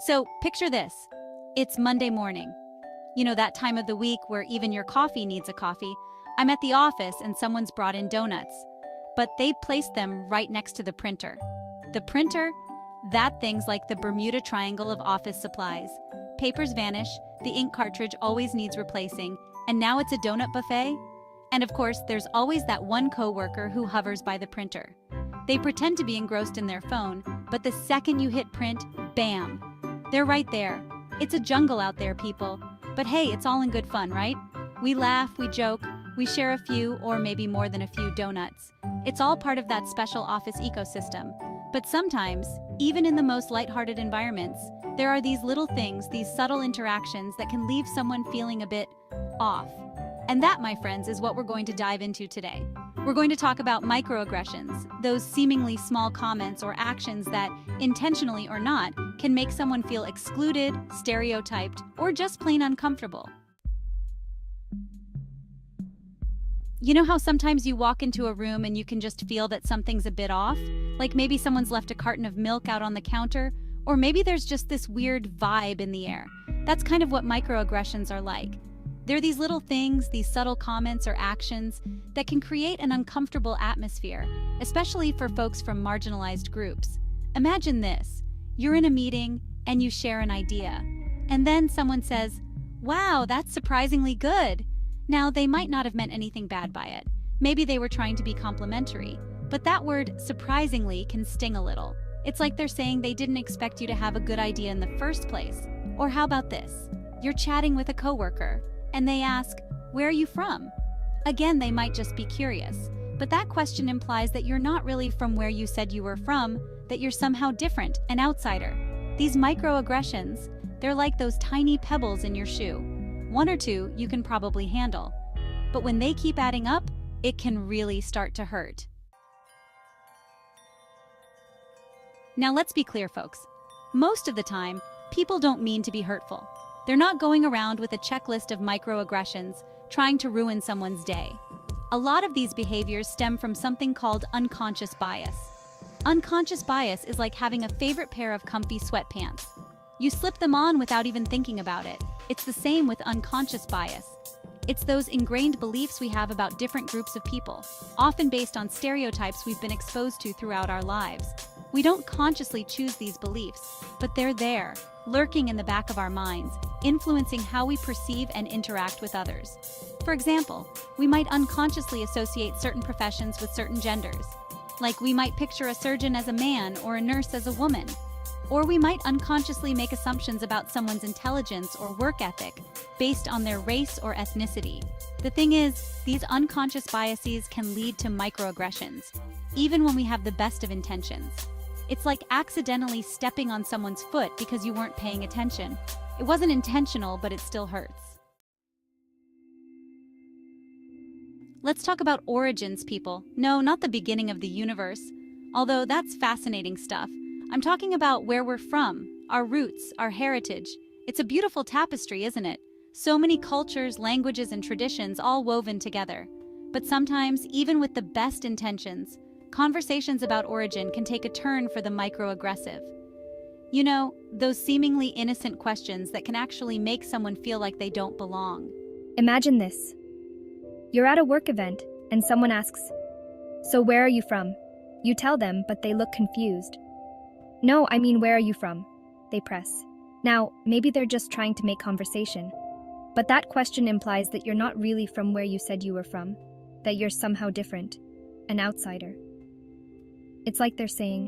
So picture this. It's Monday morning. You know, that time of the week where even your coffee needs a coffee. I'm at the office and someone's brought in donuts, but they placed them right next to the printer. The printer, that thing's like the Bermuda Triangle of office supplies. Papers vanish, the ink cartridge always needs replacing, and now it's a donut buffet? And of course, there's always that one coworker who hovers by the printer. They pretend to be engrossed in their phone, but the second you hit print, bam! They're right there. It's a jungle out there, people. But hey, it's all in good fun, right? We laugh, we joke, we share a few or maybe more than a few donuts. It's all part of that special office ecosystem. But sometimes, even in the most lighthearted environments, there are these little things, these subtle interactions that can leave someone feeling a bit off. And that, my friends, is what we're going to dive into today. We're going to talk about microaggressions, those seemingly small comments or actions that, intentionally or not, can make someone feel excluded, stereotyped, or just plain uncomfortable. You know how sometimes you walk into a room and you can just feel that something's a bit off? Like maybe someone's left a carton of milk out on the counter, or maybe there's just this weird vibe in the air. That's kind of what microaggressions are like. They're these little things, these subtle comments or actions that can create an uncomfortable atmosphere, especially for folks from marginalized groups. Imagine this. You're in a meeting and you share an idea, and then someone says, "Wow, that's surprisingly good." Now, they might not have meant anything bad by it. Maybe they were trying to be complimentary, but that word surprisingly can sting a little. It's like they're saying they didn't expect you to have a good idea in the first place. Or how about this? You're chatting with a coworker, and they ask, "Where are you from?" Again, they might just be curious, but that question implies that you're not really from where you said you were from, that you're somehow different, an outsider. These microaggressions, they're like those tiny pebbles in your shoe. One or two you can probably handle, but when they keep adding up, it can really start to hurt. Now let's be clear, folks. Most of the time, people don't mean to be hurtful. They're not going around with a checklist of microaggressions, trying to ruin someone's day. A lot of these behaviors stem from something called unconscious bias. Unconscious bias is like having a favorite pair of comfy sweatpants. You slip them on without even thinking about it. It's the same with unconscious bias. It's those ingrained beliefs we have about different groups of people, often based on stereotypes we've been exposed to throughout our lives. We don't consciously choose these beliefs, but they're there, lurking in the back of our minds, influencing how we perceive and interact with others. For example, we might unconsciously associate certain professions with certain genders. Like we might picture a surgeon as a man or a nurse as a woman. Or we might unconsciously make assumptions about someone's intelligence or work ethic based on their race or ethnicity. The thing is, these unconscious biases can lead to microaggressions, even when we have the best of intentions. It's like accidentally stepping on someone's foot because you weren't paying attention. It wasn't intentional, but it still hurts. Let's talk about origins, people. No, not the beginning of the universe, although that's fascinating stuff. I'm talking about where we're from, our roots, our heritage. It's a beautiful tapestry, isn't it? So many cultures, languages, and traditions all woven together. But sometimes, even with the best intentions, conversations about origin can take a turn for the microaggressive. You know, those seemingly innocent questions that can actually make someone feel like they don't belong. Imagine this. You're at a work event, and someone asks, "So where are you from?" You tell them, but they look confused. "No, I mean, where are you from?" they press. Now, maybe they're just trying to make conversation. But that question implies that you're not really from where you said you were from, that you're somehow different, an outsider. It's like they're saying,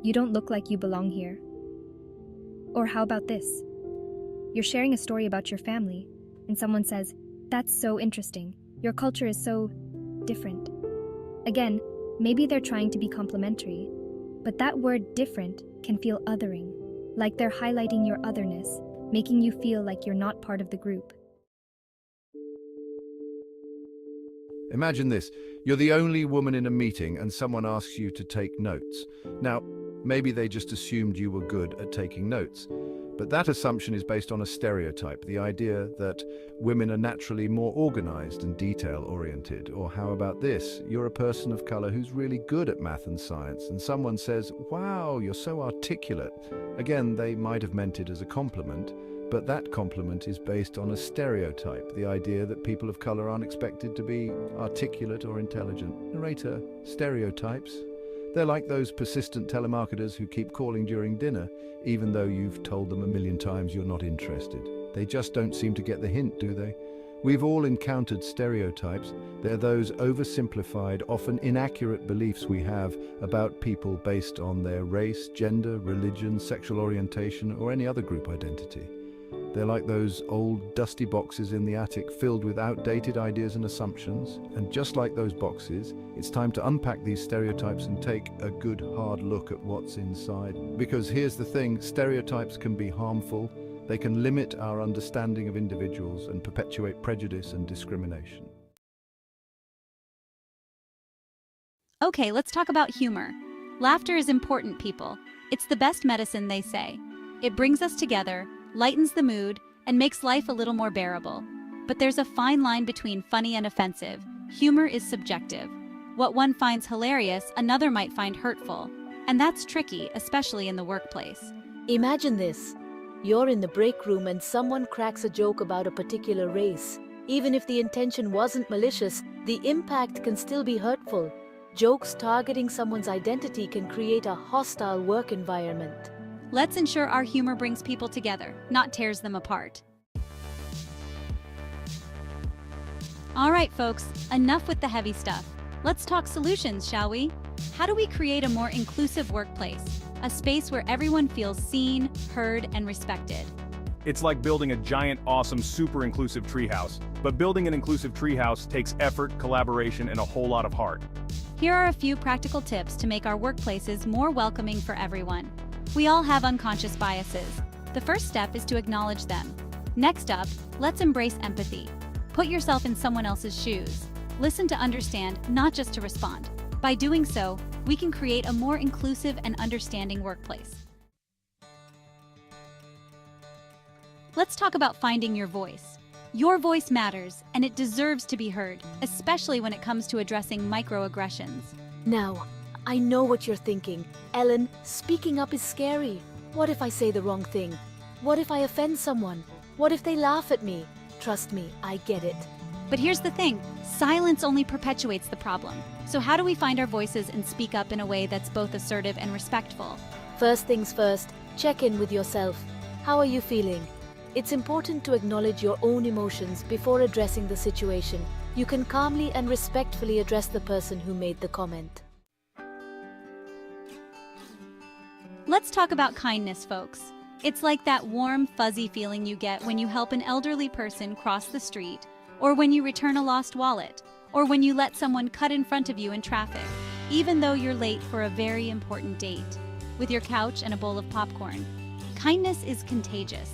"You don't look like you belong here." Or how about this? You're sharing a story about your family, and someone says, "That's so interesting. Your culture is so different." Again, maybe they're trying to be complimentary, but that word different can feel othering, like they're highlighting your otherness, making you feel like you're not part of the group. Imagine this. You're the only woman in a meeting and someone asks you to take notes. Now, maybe they just assumed you were good at taking notes. But that assumption is based on a stereotype, the idea that women are naturally more organized and detail-oriented. Or how about this? You're a person of color who's really good at math and science, and someone says, "Wow, you're so articulate." Again, they might have meant it as a compliment, but that compliment is based on a stereotype, the idea that people of color aren't expected to be articulate or intelligent. Narrator, stereotypes. They're like those persistent telemarketers who keep calling during dinner, even though you've told them a million times you're not interested. They just don't seem to get the hint, do they? We've all encountered stereotypes. They're those oversimplified, often inaccurate beliefs we have about people based on their race, gender, religion, sexual orientation, or any other group identity. They're like those old, dusty boxes in the attic filled with outdated ideas and assumptions. And just like those boxes, it's time to unpack these stereotypes and take a good, hard look at what's inside. Because here's the thing, stereotypes can be harmful. They can limit our understanding of individuals and perpetuate prejudice and discrimination. Okay, let's talk about humor. Laughter is important, people. It's the best medicine, they say. It brings us together, lightens the mood, and makes life a little more bearable. But there's a fine line between funny and offensive. Humor is subjective. What one finds hilarious, another might find hurtful. And that's tricky, especially in the workplace. Imagine this. You're in the break room and someone cracks a joke about a particular race. Even if the intention wasn't malicious, the impact can still be hurtful. Jokes targeting someone's identity can create a hostile work environment. Let's ensure our humor brings people together, not tears them apart. All right, folks, enough with the heavy stuff. Let's talk solutions, shall we? How do we create a more inclusive workplace? A space where everyone feels seen, heard, and respected. It's like building a giant, awesome, super inclusive treehouse. But building an inclusive treehouse takes effort, collaboration, and a whole lot of heart. Here are a few practical tips to make our workplaces more welcoming for everyone. We all have unconscious biases. The first step is to acknowledge them. Next up, let's embrace empathy. Put yourself in someone else's shoes. Listen to understand, not just to respond. By doing so, we can create a more inclusive and understanding workplace. Let's talk about finding your voice. Your voice matters, and it deserves to be heard, especially when it comes to addressing microaggressions. Now, I know what you're thinking. Ellen, speaking up is scary. What if I say the wrong thing? What if I offend someone? What if they laugh at me? Trust me, I get it. But here's the thing, silence only perpetuates the problem. So how do we find our voices and speak up in a way that's both assertive and respectful? First things first, check in with yourself. How are you feeling? It's important to acknowledge your own emotions before addressing the situation. You can calmly and respectfully address the person who made the comment. Let's talk about kindness, folks. It's like that warm, fuzzy feeling you get when you help an elderly person cross the street, or when you return a lost wallet, or when you let someone cut in front of you in traffic, even though you're late for a very important date, with your couch and a bowl of popcorn. Kindness is contagious.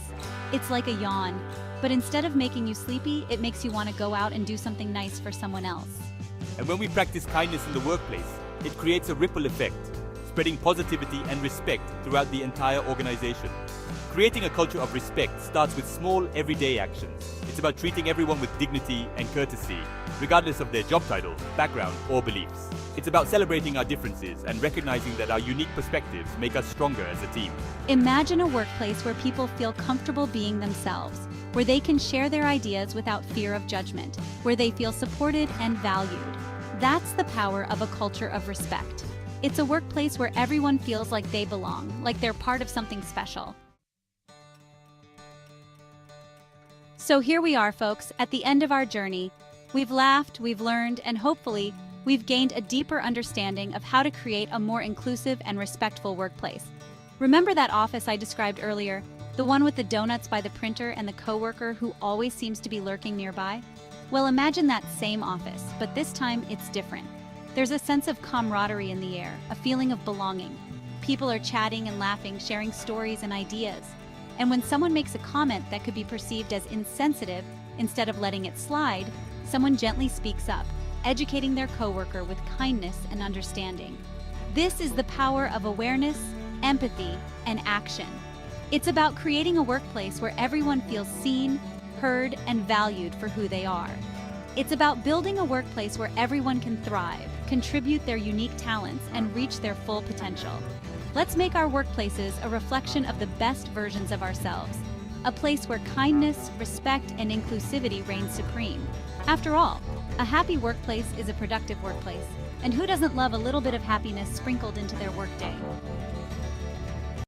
It's like a yawn, but instead of making you sleepy, it makes you want to go out and do something nice for someone else. And when we practice kindness in the workplace, it creates a ripple effect, spreading positivity and respect throughout the entire organization. Creating a culture of respect starts with small, everyday actions. It's about treating everyone with dignity and courtesy, regardless of their job title, background, or beliefs. It's about celebrating our differences and recognizing that our unique perspectives make us stronger as a team. Imagine a workplace where people feel comfortable being themselves, where they can share their ideas without fear of judgment, where they feel supported and valued. That's the power of a culture of respect. It's a workplace where everyone feels like they belong, like they're part of something special. So here we are, folks, at the end of our journey. We've laughed, we've learned, and hopefully, we've gained a deeper understanding of how to create a more inclusive and respectful workplace. Remember that office I described earlier, the one with the donuts by the printer and the coworker who always seems to be lurking nearby? Well, imagine that same office, but this time it's different. There's a sense of camaraderie in the air, a feeling of belonging. People are chatting and laughing, sharing stories and ideas. And when someone makes a comment that could be perceived as insensitive, instead of letting it slide, someone gently speaks up, educating their coworker with kindness and understanding. This is the power of awareness, empathy, and action. It's about creating a workplace where everyone feels seen, heard, and valued for who they are. It's about building a workplace where everyone can thrive, contribute their unique talents, and reach their full potential. Let's make our workplaces a reflection of the best versions of ourselves, a place where kindness, respect, and inclusivity reign supreme. After all, a happy workplace is a productive workplace, and who doesn't love a little bit of happiness sprinkled into their workday?